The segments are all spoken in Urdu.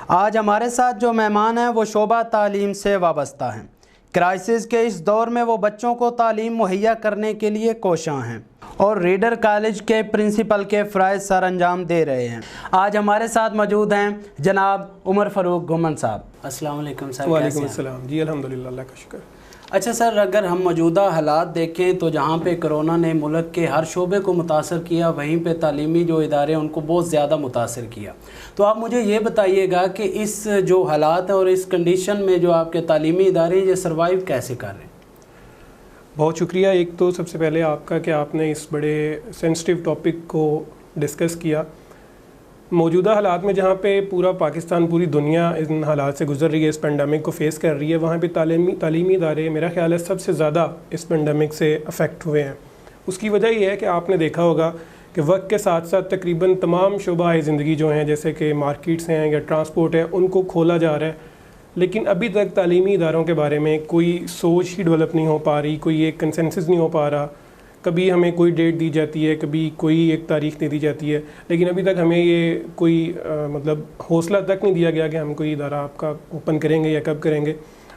آج ہمارے ساتھ جو مہمان ہیں وہ شعبہ تعلیم سے وابستہ ہیں۔ کرائسس کے اس دور میں وہ بچوں کو تعلیم مہیا کرنے کے لیے کوشاں ہیں اور ریڈر کالج کے پرنسپل کے فرائض سر انجام دے رہے ہیں۔ آج ہمارے ساتھ موجود ہیں جناب عمر فاروق گھمن صاحب۔ السلام علیکم سر۔ وعلیکم السلام جی، الحمدللہ، اللہ کا شکر۔ اچھا سر، اگر ہم موجودہ حالات دیکھیں تو جہاں پہ کرونا نے ملک کے ہر شعبے کو متاثر کیا، وہیں پہ تعلیمی جو ادارے ہیں ان کو بہت زیادہ متاثر کیا، تو آپ مجھے یہ بتائیے گا کہ اس جو حالات ہیں اور اس کنڈیشن میں جو آپ کے تعلیمی ادارے ہیں یہ سروائیو کیسے کر رہے ہیں؟ بہت شکریہ۔ ایک تو سب سے پہلے آپ کا کہ آپ نے اس بڑے سینسٹیو ٹاپک کو ڈسکس کیا۔ موجودہ حالات میں جہاں پہ پورا پاکستان، پوری دنیا ان حالات سے گزر رہی ہے، اس پینڈیمک کو فیس کر رہی ہے، وہاں پہ تعلیمی ادارے میرا خیال ہے سب سے زیادہ اس پینڈیمک سے افیکٹ ہوئے ہیں۔ اس کی وجہ یہ ہے کہ آپ نے دیکھا ہوگا کہ وقت کے ساتھ ساتھ تقریباً تمام شعبہ زندگی جو ہیں، جیسے کہ مارکیٹس ہیں یا ٹرانسپورٹ ہے، ان کو کھولا جا رہا ہے، لیکن ابھی تک تعلیمی اداروں کے بارے میں کوئی سوچ ہی ڈیولپ نہیں ہو پا رہی، کوئی ایک کنسنسس نہیں ہو پا رہا۔ کبھی ہمیں کوئی ڈیٹ دی جاتی ہے، کبھی کوئی ایک تاریخ دے دی جاتی ہے، لیکن ابھی تک ہمیں یہ کوئی مطلب حوصلہ تک نہیں دیا گیا کہ ہم کوئی ادارہ آپ کا اوپن کریں گے یا کب کریں گے۔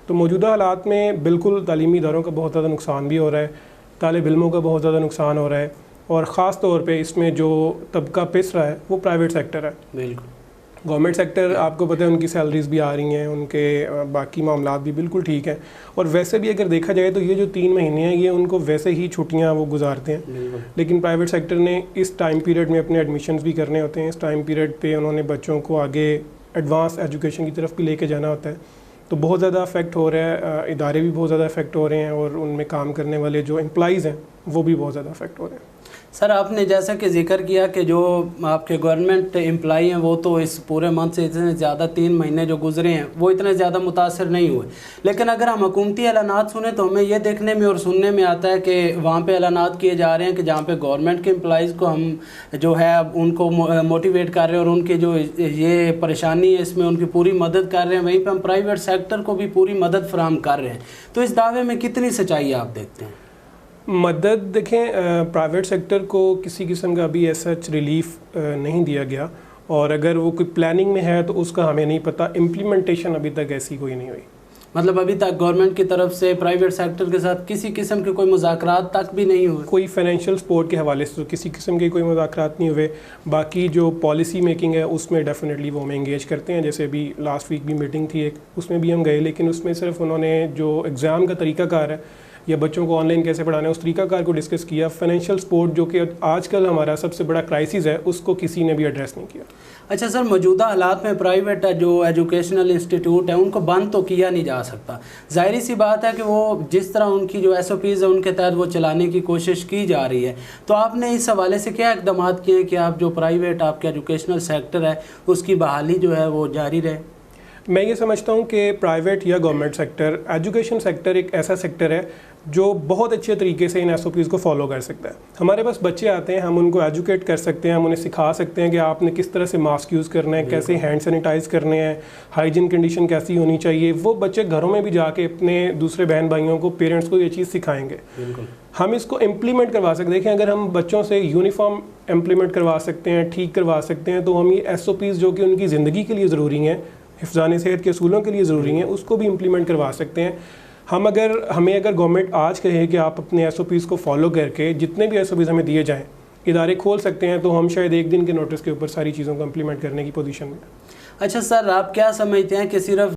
تو موجودہ حالات میں بالکل تعلیمی اداروں کا بہت زیادہ نقصان بھی ہو رہا ہے، طالب علموں کا بہت زیادہ نقصان ہو رہا ہے، اور خاص طور پہ اس میں جو طبقہ پس رہا ہے وہ پرائیویٹ سیکٹر ہے۔ بالکل۔ گورنمنٹ سیکٹر آپ کو پتہ ہے ان کی سیلریز بھی آ رہی ہیں، ان کے باقی معاملات بھی بالکل ٹھیک ہیں، اور ویسے بھی اگر دیکھا جائے تو یہ جو 3 مہینے ہیں یہ ان کو ویسے ہی چھٹیاں وہ گزارتے ہیں، لیکن پرائیویٹ سیکٹر نے اس ٹائم پیریڈ میں اپنے ایڈمیشنز بھی کرنے ہوتے ہیں، اس ٹائم پیریڈ پہ انہوں نے بچوں کو آگے ایڈوانس ایجوکیشن کی طرف بھی لے کے جانا ہوتا ہے، تو بہت زیادہ افیکٹ ہو رہا ہے، ادارے بھی بہت زیادہ افیکٹ ہو رہے ہیں، اور ان میں کام کرنے والے جو امپلائیز ہیں وہ بھی بہت زیادہ افیکٹ ہو رہے ہیں۔ سر، آپ نے جیسا کہ ذکر کیا کہ جو آپ کے گورنمنٹ امپلائی ہیں وہ تو اس پورے منتھ سے اتنے زیادہ 3 مہینے جو گزرے ہیں وہ اتنے زیادہ متاثر نہیں ہوئے، لیکن اگر ہم حکومتی اعلانات سنیں تو ہمیں یہ دیکھنے میں اور سننے میں آتا ہے کہ وہاں پہ اعلانات کیے جا رہے ہیں کہ جہاں پہ گورنمنٹ کے امپلائیز کو ہم جو ہے ان کو موٹیویٹ کر رہے ہیں اور ان کی جو یہ پریشانی ہے اس میں ان کی پوری مدد کر رہے ہیں، وہیں پہ ہم پرائیویٹ سیکٹر کو بھی پوری مدد فراہم کر رہے ہیں، تو اس دعوے میں کتنی سچائی آپ دیکھتے ہیں؟ مدد دیکھیں، پرائیویٹ سیکٹر کو کسی قسم کا ابھی ایسا ریلیف نہیں دیا گیا، اور اگر وہ کوئی پلاننگ میں ہے تو اس کا ہمیں نہیں پتہ، امپلیمنٹیشن ابھی تک ایسی کوئی نہیں ہوئی۔ مطلب ابھی تک گورنمنٹ کی طرف سے پرائیویٹ سیکٹر کے ساتھ کسی قسم کے کوئی مذاکرات تک بھی نہیں ہوئے؟ کوئی فائنینشیل سپورٹ کے حوالے سے تو کسی قسم کے کوئی مذاکرات نہیں ہوئے۔ باقی جو پالیسی میکنگ ہے اس میں ڈیفینیٹلی وہ ہمیں انگیج کرتے ہیں، جیسے ابھی لاسٹ ویک بھی میٹنگ تھی ایک، اس میں بھی ہم گئے، لیکن اس میں صرف انہوں نے جو ایگزام کا طریقہ کار ہے یا بچوں کو آن لائن کیسے پڑھانا ہے اس طریقہ کار کو ڈسکس کیا۔ فائنینشیل سپورٹ جو کہ آج کل ہمارا سب سے بڑا کرائسس ہے اس کو کسی نے بھی ایڈریس نہیں کیا۔ اچھا سر، موجودہ حالات میں پرائیویٹ جو ایجوکیشنل انسٹیٹیوٹ ہیں ان کو بند تو کیا نہیں جا سکتا، ظاہری سی بات ہے کہ وہ جس طرح ان کی جو SOPs ہیں ان کے تحت وہ چلانے کی کوشش کی جا رہی ہے، تو آپ نے اس حوالے سے کیا اقدامات کیے ہیں کہ آپ جو پرائیویٹ آپ کے ایجوکیشنل سیکٹر ہے اس کی بحالی جو ہے وہ جاری رہے؟ میں یہ سمجھتا ہوں کہ پرائیویٹ یا گورنمنٹ سیکٹر، ایجوکیشن سیکٹر ایک ایسا سیکٹر ہے جو بہت اچھے طریقے سے ان SOPs کو فالو کر سکتا ہے۔ ہمارے پاس بچے آتے ہیں، ہم ان کو ایجوکیٹ کر سکتے ہیں، ہم انہیں سکھا سکتے ہیں کہ آپ نے کس طرح سے ماسک یوز کرنا ہے، کیسے ہینڈ سینیٹائز کرنے ہیں، ہائیجین کنڈیشن کیسی ہونی چاہیے۔ وہ بچے گھروں میں بھی جا کے اپنے دوسرے بہن بھائیوں کو، پیرنٹس کو یہ چیز سکھائیں گے۔ ہم اس کو امپلیمنٹ کروا سکتے ہیں۔ دیکھیں، اگر ہم بچوں سے یونیفارم امپلیمنٹ کروا سکتے ہیں، ٹھیک کروا سکتے ہیں، تو ہم یہ SOPs جو کہ ان کی زندگی کے لیے ضروری ہیں، حفظان صحت کے اصولوں کے لیے ضروری ہیں، اس کو بھی امپلیمنٹ کروا سکتے ہیں۔ ہمیں اگر گورنمنٹ آج کہے کہ آپ اپنے SOPs کو فالو کر کے جتنے بھی SOPs ہمیں دیے جائیں ادارے کھول سکتے ہیں، تو ہم شاید 1 دن کے نوٹس کے اوپر ساری چیزوں کو امپلیمنٹ کرنے کی پوزیشن میں۔ اچھا سر، آپ کیا سمجھتے ہیں کہ صرف